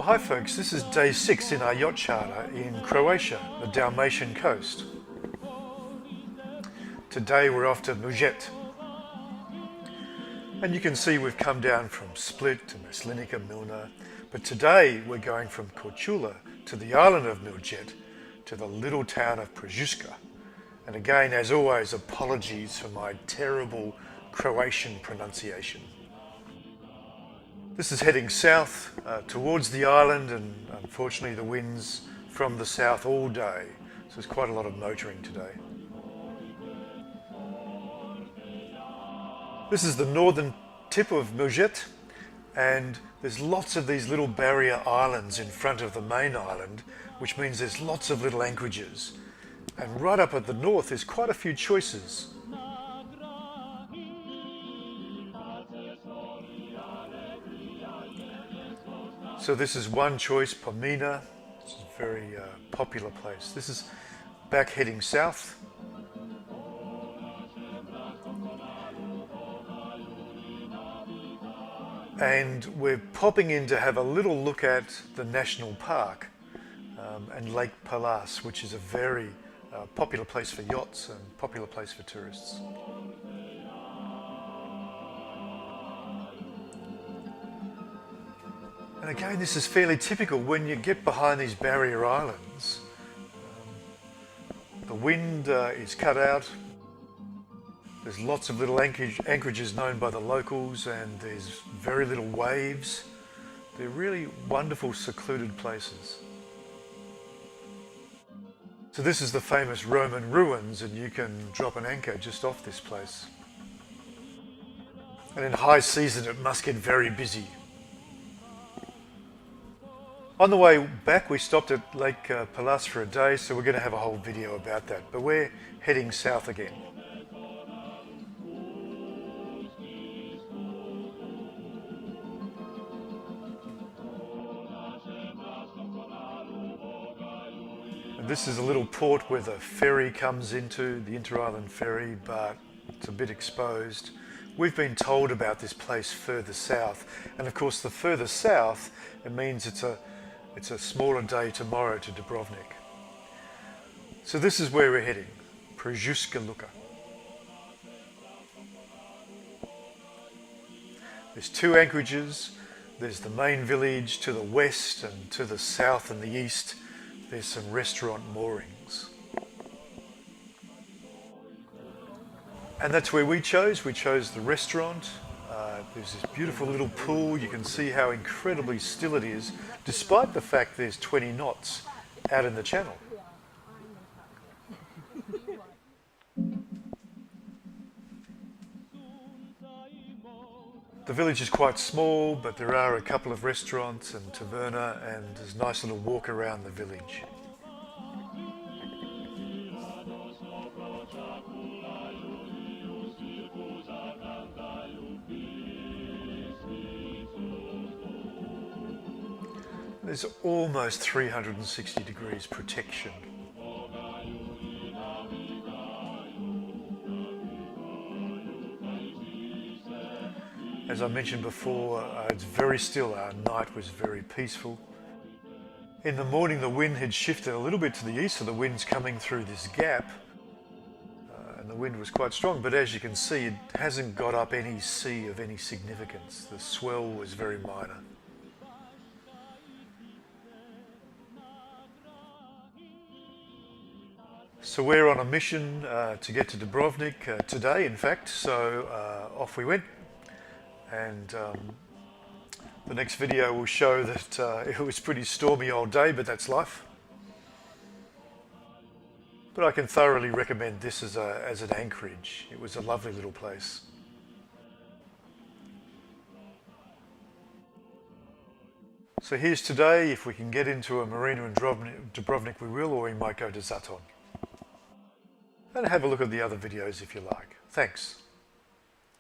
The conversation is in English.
Hi folks, this is day 6 in our yacht charter in Croatia, the Dalmatian coast. Today we're off to Mljet. And you can see we've come down from Split to Maslinica, Milna, but today we're going from Korcula to the island of Mljet to the little town of Prozura. And again, as always, apologies for my terrible Croatian pronunciation. This is heading south towards the island, and unfortunately the wind's from the south all day, so there's quite a lot of motoring today. This is the northern tip of Mljet, and there's lots of these little barrier islands in front of the main island, which means there's lots of little anchorages. And right up at the north there's quite a few choices. So this is one choice, Pomina. It's a very popular place. This is back heading south. And we're popping in to have a little look at the national park and Lake Polace, which is a very popular place for yachts and popular place for tourists. And again, this is fairly typical when you get behind these barrier islands. The wind is cut out. There's lots of little anchorages known by the locals, and there's very little waves. They're really wonderful, secluded places. So this is the famous Roman ruins, and you can drop an anchor just off this place. And in high season it must get very busy. On the way back we stopped at Lake Polace for a day, so we're going to have a whole video about that, but we're heading south again. And this is a little port where the ferry comes into, the inter-island ferry, but it's a bit exposed. We've been told about this place further south, and of course the further south, it means it's a smaller day tomorrow to Dubrovnik. So this is where we're heading, Prozura. There's two anchorages. There's the main village to the west, and to the south and the east there's some restaurant moorings. And that's where we chose. We chose the restaurant. There's this beautiful little pool. You can see how incredibly still it is, despite the fact there's 20 knots out in the channel. The village is quite small, but there are a couple of restaurants and taverna, and there's a nice little walk around the village. There's almost 360 degrees protection. As I mentioned before, it's very still. Our night was very peaceful. In the morning the wind had shifted a little bit to the east, so the wind's coming through this gap, and the wind was quite strong, but as you can see it hasn't got up any sea of any significance. The swell was very minor. So we're on a mission to get to Dubrovnik today, in fact, so off we went. And the next video will show that it was a pretty stormy old day, but that's life. But I can thoroughly recommend this as an anchorage. It was a lovely little place. So here's today. If we can get into a marina in Dubrovnik we will, or we might go to Zaton. And have a look at the other videos if you like. Thanks.